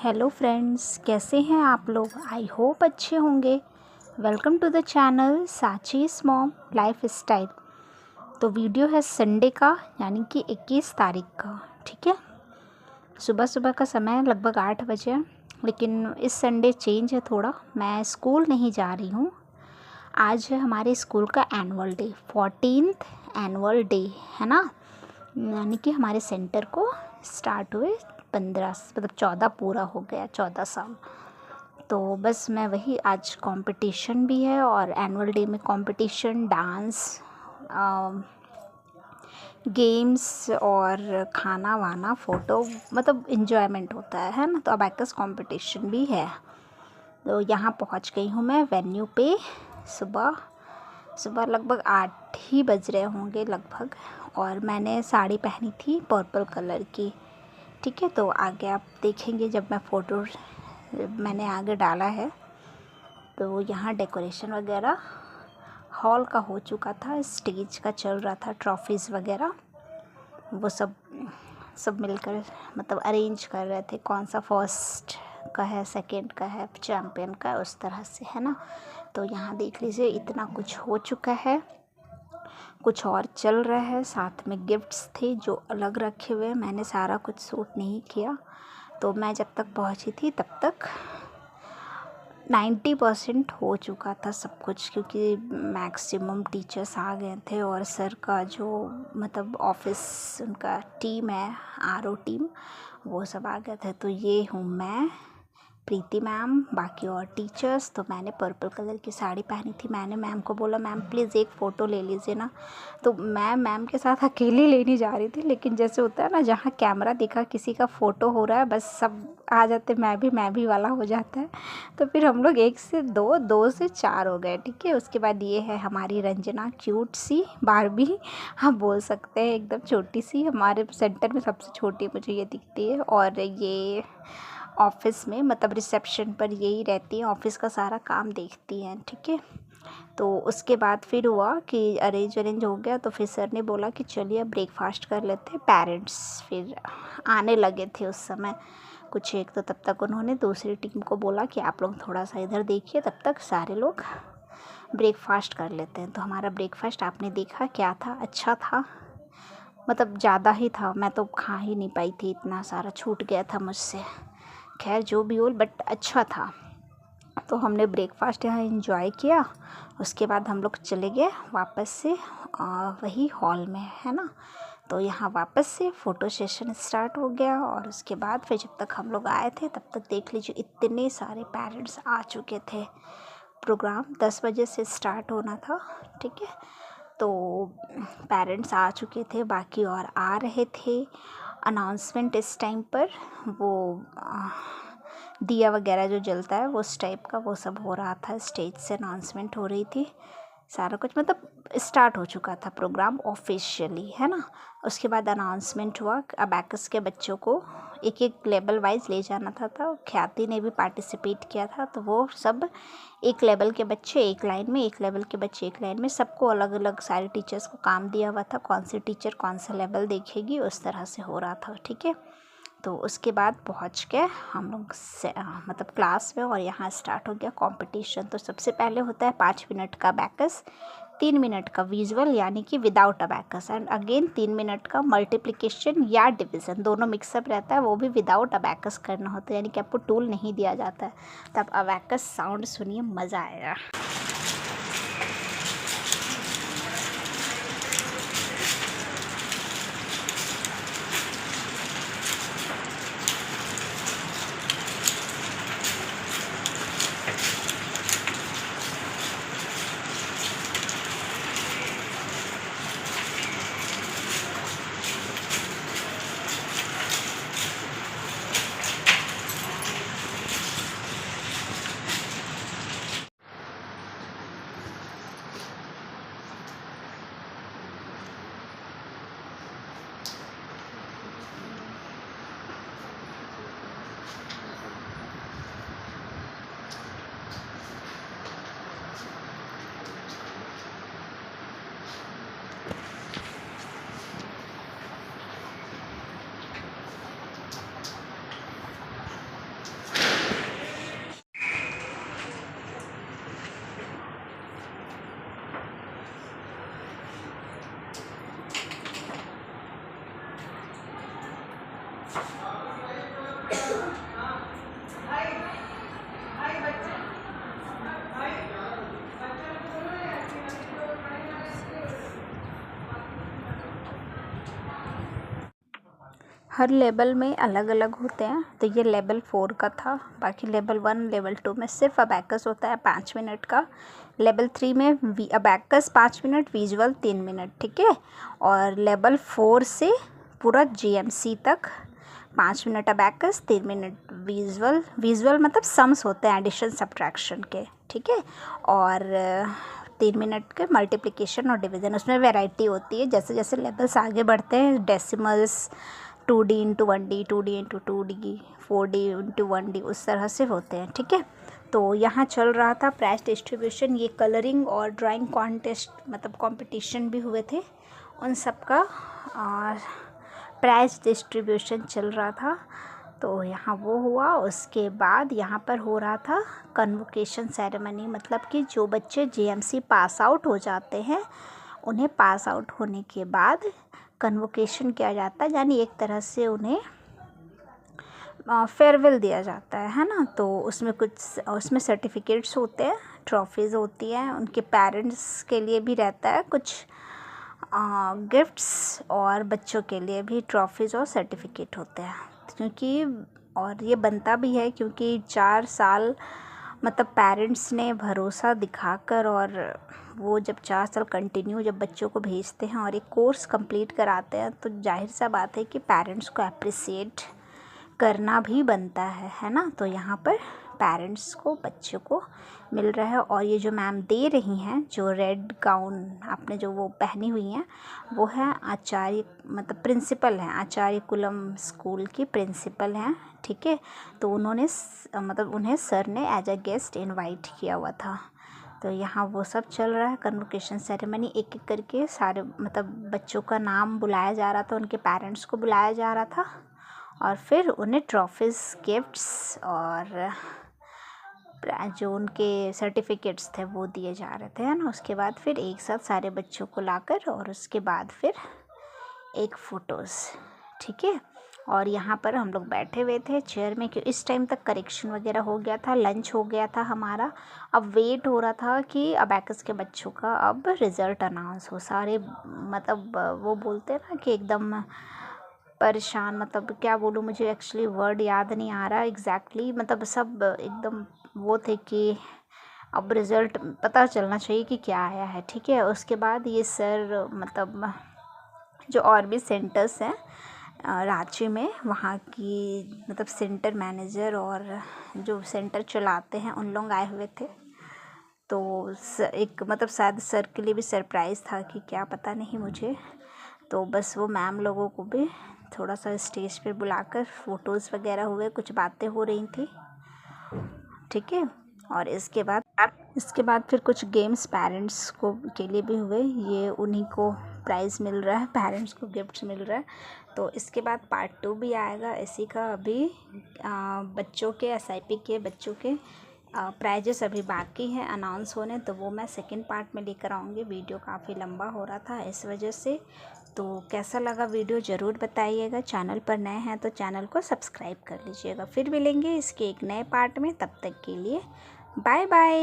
Hello friends, कैसे हैं आप लोग। आई होप अच्छे होंगे। Welcome to the channel Sachi's mom lifestyle. तो वीडियो है संडे का, यानी कि 21 तारीख का। ठीक है, सुबह सुबह का समय लगभग 8 बजे है, लेकिन इस संडे चेंज है थोड़ा। मैं स्कूल नहीं जा रही हूँ। आज है हमारे स्कूल का annual day, 14th annual day है ना, यानी कि हमारे सेंटर को स्टार्ट हुए 14 पूरा हो गया, 14 साल। तो बस मैं वही, आज कंपटीशन भी है और एनुअल डे में कंपटीशन, डांस, गेम्स और खाना वाना, फ़ोटो, मतलब इन्जॉयमेंट होता है ना। तो अबैकस कंपटीशन भी है। तो यहाँ पहुँच गई हूँ मैं वेन्यू पे। सुबह सुबह लगभग 8 ही बज रहे होंगे लगभग, और मैंने साड़ी पहनी थी पर्पल कलर की। ठीक है, तो आगे आप देखेंगे जब मैं फ़ोटो मैंने आगे डाला है। तो यहाँ डेकोरेशन वगैरह हॉल का हो चुका था, स्टेज का चल रहा था, ट्रॉफीज़ वगैरह वो सब मिलकर मतलब अरेंज कर रहे थे, कौन सा फर्स्ट का है, सेकंड का है, चैम्पियन का, उस तरह से है ना। तो यहाँ देख लीजिए, इतना कुछ हो चुका है, कुछ और चल रहा है। साथ में गिफ्ट्स थे जो अलग रखे हुए, मैंने सारा कुछ शूट नहीं किया। तो मैं जब तक पहुंची थी तब तक 90% हो चुका था सब कुछ, क्योंकि मैक्सिमम टीचर्स आ गए थे और सर का जो मतलब ऑफिस उनका टीम है, आरओ टीम, वो सब आ गए थे। तो ये हूँ मैं, प्रीति मैम, बाकी और टीचर्स। तो मैंने पर्पल कलर की साड़ी पहनी थी। मैंने मैम को बोला, मैम प्लीज़ एक फ़ोटो ले लीजिए ना। तो मैं मैम के साथ अकेली लेने जा रही थी, लेकिन जैसे होता है ना, जहाँ कैमरा दिखा किसी का फ़ोटो हो रहा है, बस सब आ जाते, मैं भी वाला हो जाता है। तो फिर हम लोग 1 से 2, 2 से 4 हो गए। ठीक है, उसके बाद ये है हमारी रंजना, क्यूट सी बारबी, हम बोल सकते हैं, एकदम छोटी सी, हमारे सेंटर में सबसे छोटी मुझे ये दिखती है। और ये ऑफिस में मतलब रिसेप्शन पर यही रहती हैं, ऑफिस का सारा काम देखती हैं। ठीक है, तो उसके बाद फिर हुआ कि अरेंज हो गया। तो फिर सर ने बोला कि चलिए अब ब्रेकफास्ट कर लेते हैं। पेरेंट्स फिर आने लगे थे उस समय कुछ एक, तो तब तक उन्होंने दूसरी टीम को बोला कि आप लोग थोड़ा सा इधर देखिए, तब तक सारे लोग ब्रेकफास्ट कर लेते हैं। तो हमारा ब्रेकफास्ट आपने देखा क्या था, अच्छा था, मतलब ज़्यादा ही था, मैं तो खा ही नहीं पाई थी, इतना सारा छूट गया था मुझसे। खैर जो भी हो, बट अच्छा था। तो हमने ब्रेकफास्ट यहाँ एंजॉय किया। उसके बाद हम लोग चले गए वापस से वही हॉल में, है ना। तो यहाँ वापस से फ़ोटो सेशन स्टार्ट हो गया। और उसके बाद फिर जब तक हम लोग आए थे तब तक देख लीजिए इतने सारे पेरेंट्स आ चुके थे। प्रोग्राम 10 बजे से स्टार्ट होना था। ठीक है, तो पेरेंट्स आ चुके थे, बाकी और आ रहे थे। अनाउंसमेंट इस टाइम पर वो दिया वगैरह जो जलता है वो उस टाइप का वो सब हो रहा था, स्टेज से अनाउंसमेंट हो रही थी, सारा कुछ मतलब स्टार्ट हो चुका था प्रोग्राम ऑफिशियली, है ना। उसके बाद अनाउंसमेंट हुआ। अबैकस के बच्चों को एक एक लेवल वाइज ले जाना था। ख्याति ने भी पार्टिसिपेट किया था। तो वो सब एक लेवल के बच्चे एक लाइन में, एक लेवल के बच्चे एक लाइन में, सबको अलग अलग सारे टीचर्स को काम दिया हुआ था, कौन सी टीचर कौन सा लेवल देखेगी, उस तरह से हो रहा था। ठीक है, तो उसके बाद पहुंच के हम लोग मतलब क्लास में, और यहाँ स्टार्ट हो गया कंपटीशन। तो सबसे पहले होता है 5 मिनट का अबैकस, 3 मिनट का विजुअल यानी कि without abacus, and again 3 minute का मल्टीप्लिकेशन या डिवीज़न, दोनों मिक्सअप रहता है, वो भी विदाउट अबैकस करना होता है, यानी कि आपको टूल नहीं दिया जाता है। तब अबैकस साउंड सुनिए, मज़ा आएगा। हर लेवल में अलग अलग होते हैं। तो ये लेवल 4 का था। बाकी लेवल 1 लेवल 2 में सिर्फ अबैकस होता है 5 मिनट का। लेवल 3 में अबैकस 5 मिनट, विजुअल 3 मिनट, ठीक है। और लेवल 4 से पूरा जीएमसी तक 5 minute abacus, 3 minute visual. Visual मतलब सम्स होते हैं एडिशन सब्ट्रैक्शन के, ठीक है। और 3 मिनट के मल्टीप्लिकेशन और डिवीज़न। उसमें वैरायटी होती है, जैसे जैसे लेवल्स आगे बढ़ते हैं decimals 2D into 1D, 2D into 2D, 4D into 1D, उस तरह से होते हैं, ठीक है। तो यहाँ चल रहा था प्राइस डिस्ट्रीब्यूशन। ये कलरिंग और ड्राइंग कॉन्टेस्ट मतलब कंपटीशन भी हुए थे, उन सब का प्राइस डिस्ट्रीब्यूशन चल रहा था। तो यहाँ वो हुआ। उसके बाद यहाँ पर हो रहा था कन्वोकेशन सेरेमनी, मतलब कि जो बच्चे जेएमसी पास आउट हो जाते हैं उन्हें पास आउट होने के बाद कन्वोकेशन किया जाता है, यानी एक तरह से उन्हें फेयरवेल दिया जाता है ना। तो उसमें सर्टिफिकेट्स होते हैं, ट्रॉफीज़ होती हैं, उनके पेरेंट्स के लिए भी रहता है कुछ गिफ्ट्स, और बच्चों के लिए भी ट्रॉफीज़ और सर्टिफिकेट होते हैं। क्योंकि और ये बनता भी है क्योंकि 4 साल मतलब पेरेंट्स ने भरोसा दिखाकर, और वो जब 4 साल कंटिन्यू जब बच्चों को भेजते हैं और एक कोर्स कंप्लीट कराते हैं, तो जाहिर सा बात है कि पेरेंट्स को अप्रिसिएट करना भी बनता है ना। तो यहाँ पर पेरेंट्स को बच्चों को मिल रहा है। और ये जो मैम दे रही हैं, जो रेड गाउन आपने जो वो पहनी हुई हैं, वो है आचार्य मतलब प्रिंसिपल हैं, आचार्य कुलम स्कूल की प्रिंसिपल हैं, ठीक है। तो उन्होंने मतलब उन्हें सर ने एज अ गेस्ट इनवाइट किया हुआ था। तो यहाँ वो सब चल रहा है कन्वोकेशन सेरेमनी। एक एक करके सारे मतलब बच्चों का नाम बुलाया जा रहा था, उनके पेरेंट्स को बुलाया जा रहा था, और फिर उन्हें ट्रॉफीज़, गिफ्ट्स और जो उनके सर्टिफिकेट्स थे वो दिए जा रहे थे, है ना। उसके बाद फिर एक साथ सारे बच्चों को लाकर, और उसके बाद फिर एक फ़ोटोज़, ठीक है। और यहाँ पर हम लोग बैठे हुए थे चेयर में, क्योंकि इस टाइम तक करेक्शन वगैरह हो गया था, लंच हो गया था हमारा। अब वेट हो रहा था कि अबैकस के बच्चों का अब रिज़ल्ट अनाउंस हो। सारे मतलब वो बोलते हैं ना कि एकदम परेशान, मतलब क्या बोलूँ, मुझे एक्चुअली वर्ड याद नहीं आ रहा एग्जैक्टली, मतलब सब एकदम वो थे कि अब रिज़ल्ट पता चलना चाहिए कि क्या आया है, ठीक है। उसके बाद ये सर मतलब जो और भी सेंटर्स हैं रांची में, वहाँ की मतलब सेंटर मैनेजर और जो सेंटर चलाते हैं उन लोग आए हुए थे। तो एक मतलब शायद सर के लिए भी सरप्राइज़ था कि क्या पता नहीं मुझे। तो बस वो मैम लोगों को भी थोड़ा सा स्टेज पे बुलाकर फ़ोटोज़ वगैरह हुए, कुछ बातें हो रही थी, ठीक है। और इसके बाद फिर कुछ गेम्स पेरेंट्स को के लिए भी हुए। ये उन्हीं को प्राइज़ मिल रहा है, पेरेंट्स को गिफ्ट्स मिल रहा है। तो इसके बाद पार्ट 2 भी आएगा इसी का। अभी बच्चों के एसआईपी के बच्चों के प्राइजेस अभी बाकी हैं अनाउंस होने, तो वो मैं सेकंड पार्ट में लेकर आऊँगी। वीडियो काफ़ी लंबा हो रहा था इस वजह से। तो कैसा लगा वीडियो ज़रूर बताइएगा। चैनल पर नए हैं तो चैनल को सब्सक्राइब कर लीजिएगा। फिर मिलेंगे इसके एक नए पार्ट में, तब तक के लिए बाय बाय।